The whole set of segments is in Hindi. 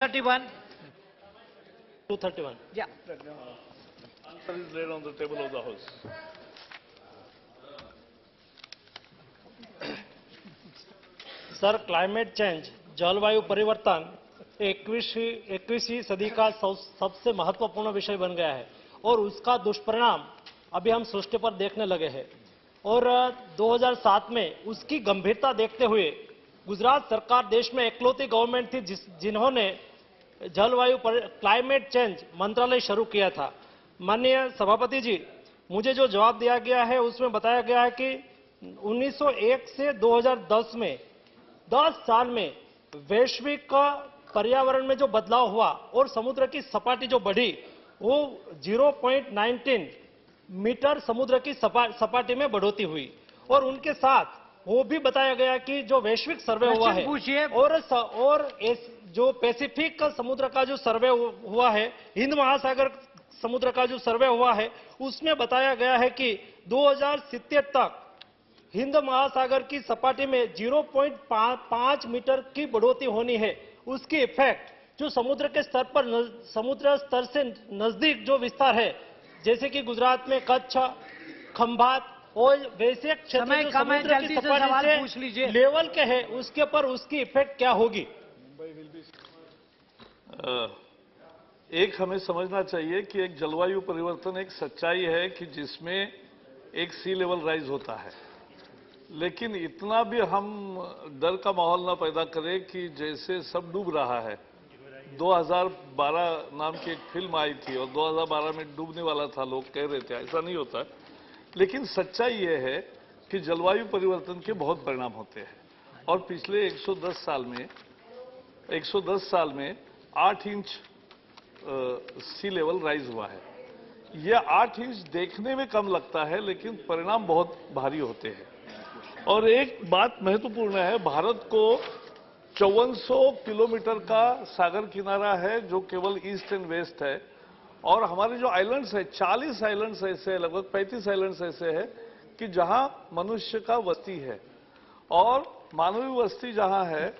31. 231. Yeah. Answer is laid on the table of the House. Sir, climate change, जलवायु परिवर्तन 21वीं सदी का सबसे महत्वपूर्ण विषय बन गया है और उसका दुष्परिणाम अभी हम सृष्टि पर देखने लगे हैं। और 2007 में उसकी गंभीरता देखते हुए गुजरात सरकार देश में इकलौती गवर्नमेंट थी जिन्होंने जलवायु क्लाइमेट चेंज मंत्रालय शुरू किया था। माननीय सभापति जी, मुझे जो जवाब दिया गया है उसमें बताया गया है कि 1901 से 2010 में 10 साल में वैश्विक पर्यावरण में जो बदलाव हुआ और समुद्र की सपाटी जो बढ़ी वो 0.19 मीटर समुद्र की सपाटी में बढ़ोतरी हुई। और उनके साथ वो भी बताया गया कि जो वैश्विक सर्वे हुआ है और जो पैसिफिक समुद्र का जो सर्वे हुआ है, हिंद महासागर समुद्र का जो सर्वे हुआ है, उसमें बताया गया है कि 2070 तक हिंद महासागर की सपाटी में 0.5 मीटर की बढ़ोतरी होनी है। उसकी इफेक्ट जो समुद्र के स्तर पर समुद्र स्तर से नजदीक जो विस्तार है, जैसे कि गुजरात में कच्छ, खंभात और वैसे क्षेत्र जो समुद्र की सपाटी से लेवल के है, उसके ऊपर उसकी इफेक्ट क्या होगी? एक हमें समझना चाहिए कि एक जलवायु परिवर्तन एक सच्चाई है कि जिसमें एक सी लेवल राइज होता है, लेकिन इतना भी हम डर का माहौल ना पैदा करें कि जैसे सब डूब रहा है। 2012 नाम की एक फिल्म आई थी और 2012 में डूबने वाला था, लोग कह रहे थे, ऐसा नहीं होता है। लेकिन सच्चाई ये है कि जलवायु परिवर्तन के बहुत परिणाम होते हैं और पिछले 110 साल में 8 इंच सी लेवल राइज हुआ है। यह 8 इंच देखने में कम लगता है लेकिन परिणाम बहुत भारी होते हैं। और एक बात महत्वपूर्ण है, भारत को 5400 किलोमीटर का सागर किनारा है जो केवल ईस्ट एंड वेस्ट है, और हमारे जो आइलैंड्स है 40 आइलैंड्स ऐसे है, लगभग 35 आइलैंड्स ऐसे है कि जहां मनुष्य का वस्ती है, और मानवीय वस्ती जहां है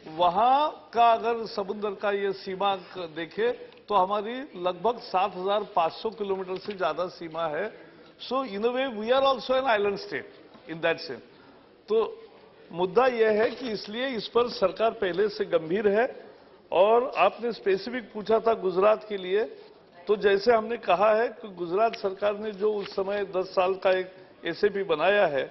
वहां का अगर समुद्र का ये सीमा देखे तो हमारी लगभग 7500 किलोमीटर से ज्यादा सीमा है। So in a way we are also an island state in that sense. तो मुद्दा यह है कि इसलिए इस पर सरकार पहले से गंभीर है। और आपने स्पेसिफिक पूछा था गुजरात के लिए, तो जैसे हमने कहा है कि गुजरात सरकार ने जो उस समय 10 साल का एक एसएपी बनाया है,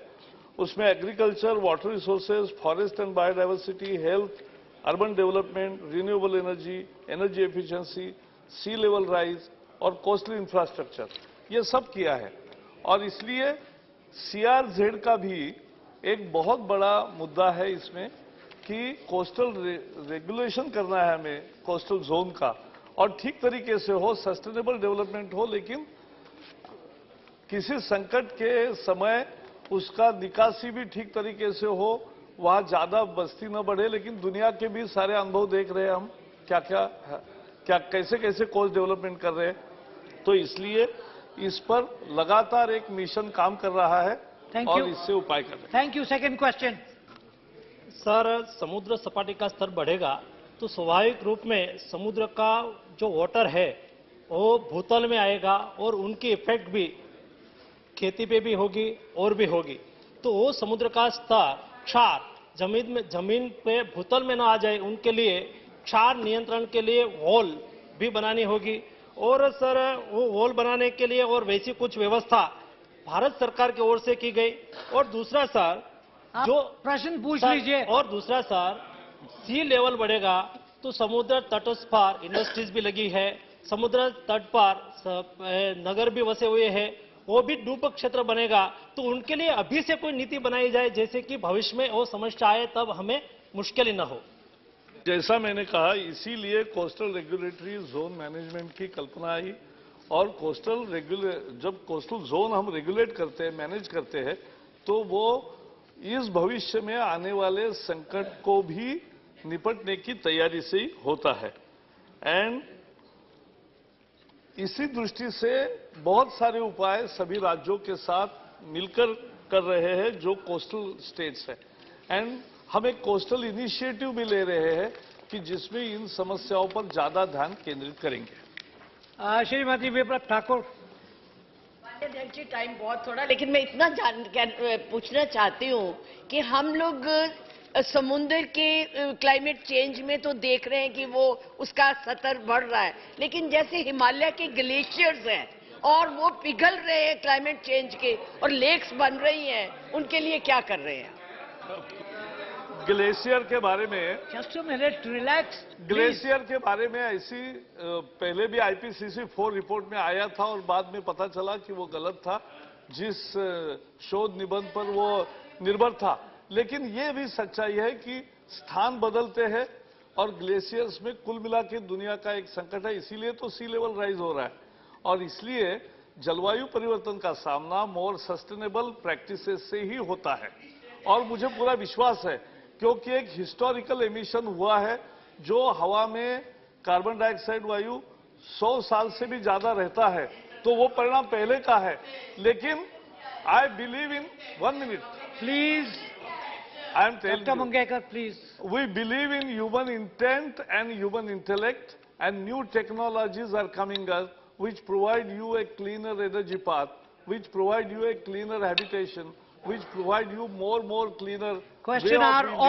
उसमें agriculture, water resources, forest and biodiversity, health, urban development, renewable energy, energy efficiency, sea level rise और कोस्टल इंफ्रास्ट्रक्चर, ये सब किया है। और इसलिए सीआरजेड का भी एक बहुत बड़ा मुद्दा है इसमें कि कोस्टल रेगुलेशन करना है हमें कोस्टल जोन का, और ठीक तरीके से हो, सस्टेनेबल डेवलपमेंट हो, लेकिन किसी संकट के समय उसका निकासी भी ठीक तरीके से हो, वहां ज्यादा बस्ती न बढ़े। लेकिन दुनिया के भी सारे अनुभव देख रहे हैं हम, क्या कैसे कैसे कोस्ट डेवलपमेंट कर रहे हैं। तो इसलिए इस पर लगातार एक मिशन काम कर रहा है और इससे उपाय कर रहे हैं। Thank you. Second question. Sir, समुद्र सपाटी का स्तर बढ़ेगा तो स्वाभाविक रूप में समुद्र का जो वाटर है वो भूतल में आएगा और उनकी इफेक्ट भी खेती पे भी होगी और भी होगी। तो वो समुद्र का स्तर क्षार जमीन पे भूतल में ना आ जाए, उनके लिए क्षार नियंत्रण के लिए वॉल भी बनानी होगी। और सर, वो वॉल बनाने के लिए और वैसी कुछ व्यवस्था भारत सरकार की ओर से की गई। और दूसरा सर, जो प्रश्न पूछ लीजिए। और दूसरा सर, सी लेवल बढ़ेगा तो समुद्र तटस्थ पर इंडस्ट्रीज भी लगी है, समुद्र तट पर नगर भी वसे हुए हैं, वो भी डूब क्षेत्र बनेगा। तो उनके लिए अभी से कोई नीति बनाई जाए जैसे कि भविष्य में वो समस्या आए तब हमें मुश्किल ही न हो। जैसा मैंने कहा, इसीलिए कोस्टल रेगुलेटरी जोन मैनेजमेंट की कल्पना आई। और जब कोस्टल जोन हम रेगुलेट करते हैं, मैनेज करते हैं, तो वो इस भविष्य में आने वाले संकट को भी निपटने की तैयारी से ही होता है। एंड इसी दृष्टि से बहुत सारे उपाय सभी राज्यों के साथ मिलकर कर रहे हैं जो कोस्टल स्टेट्स है। एंड हम एक कोस्टल इनिशिएटिव भी ले रहे हैं कि जिसमें इन समस्याओं पर ज्यादा ध्यान केंद्रित करेंगे। श्रीमती विप्लव ठाकुर। अध्यक्ष जी, टाइम बहुत थोड़ा, लेकिन मैं इतना पूछना चाहती हूँ कि हम लोग समुद्र के क्लाइमेट चेंज में तो देख रहे हैं कि वो उसका स्तर बढ़ रहा है, लेकिन जैसे हिमालय के ग्लेशियर्स हैं और वो पिघल रहे हैं क्लाइमेट चेंज के और लेक्स बन रही हैं, उनके लिए क्या कर रहे हैं? ग्लेशियर के बारे में जस्ट मिनट, रिलैक्स। ग्लेशियर के बारे में ऐसी पहले भी आईपीसीसी 4 रिपोर्ट में आया था और बाद में पता चला कि वो गलत था, जिस शोध निबंध पर वो निर्भर था। लेकिन ये भी सच्चाई है कि स्थान बदलते हैं और ग्लेशियर्स में कुल मिला के दुनिया का एक संकट है, इसीलिए तो सी लेवल राइज हो रहा है। और इसलिए जलवायु परिवर्तन का सामना मोर सस्टेनेबल प्रैक्टिसेस से ही होता है। और मुझे पूरा विश्वास है, क्योंकि एक हिस्टोरिकल एमिशन हुआ है जो हवा में कार्बन डाइऑक्साइड वायु 100 साल से भी ज्यादा रहता है, तो वो परिणाम पहले का है। लेकिन I believe in 1 minute please, I am doctor Mangekar please. we believe in human intent and human intellect, and new technologies are coming up which provide you a cleaner energy path, which provide you a cleaner habitation, which provide you more cleaner way Question of are being over.